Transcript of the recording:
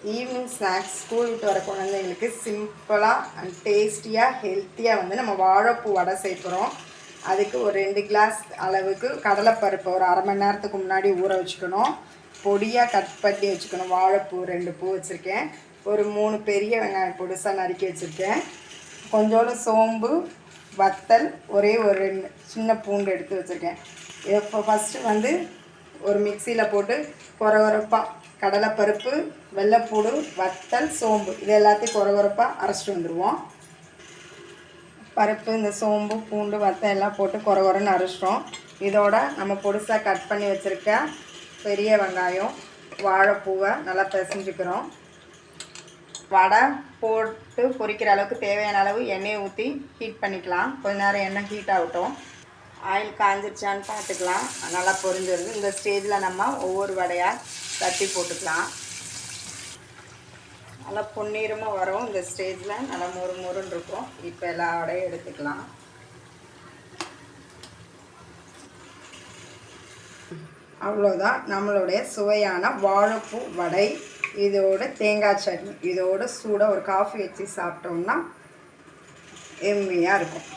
Evening snacks school விட்டு வர குழந்தைங்களுக்கு சிம்பிளாக அண்ட் டேஸ்டியாக ஹெல்த்தியாக வந்து நம்ம வாழைப்பூ வடை சேர்க்குறோம். அதுக்கு ஒரு 2 கிளாஸ் அளவுக்கு கடலைப்பருப்பு ஒரு அரை மணி நேரத்துக்கு முன்னாடி ஊற வச்சுக்கணும். பொடியாக கட் பண்ணி வச்சுக்கணும். வாழைப்பூ 2 பூ வச்சுருக்கேன். ஒரு 3 பெரிய வெங்காயம் பொடிசாக நறுக்கி வச்சுருக்கேன். கொஞ்சோண்டு சோம்பு, வத்தல், ஒரே ஒரு 2 சின்ன பூண்டு எடுத்து வச்சுருக்கேன். இப்போ ஃபஸ்ட்டு வந்து ஒரு மிக்சியில் போட்டு கொரகொரப்பாக கடலைப்பருப்பு, வெள்ளைப்பூடு, வத்தல், சோம்பு இது எல்லாத்தையும் கொரகொரப்பாக அரைச்சிட்டு வந்துடுவோம். பருப்பு, இந்த சோம்பு, பூண்டு, வத்தல் எல்லாம் போட்டு கொரகொரன்னு அரைச்சிட்டோம். இதோட நம்ம பொடிசாக கட் பண்ணி வச்சுருக்க பெரிய வெங்காயம், வாழைப்பூவை நல்லா பிசைஞ்சுக்கிறோம். வடை போட்டு பொரிக்கிற அளவுக்கு தேவையான அளவு எண்ணெயை ஊற்றி ஹீட் பண்ணிக்கலாம். கொஞ்ச நேரம் எண்ணெய் ஹீட் ஆகட்டும். ஆயில் காஞ்சிருச்சான்னு பார்த்துக்கலாம். நல்லா பொரிஞ்சிருது. இந்த ஸ்டேஜில் நம்ம ஒவ்வொரு வடையாக தட்டி போட்டுக்கலாம். நல்லா பொன்னிறமாக வரும். இந்த ஸ்டேஜில் நல்லா மொறு மொறுன்னு இருக்கும். இப்போ எல்லா வடையும் எடுத்துக்கலாம். அவ்வளோதான் நம்மளுடைய சுவையான வாழைப்பூ வடை. இதோட தேங்காய் சட்னி, இதோட சூடாக ஒரு காஃபி வச்சு சாப்பிட்டோம்னா எம்மியாக இருக்கும்.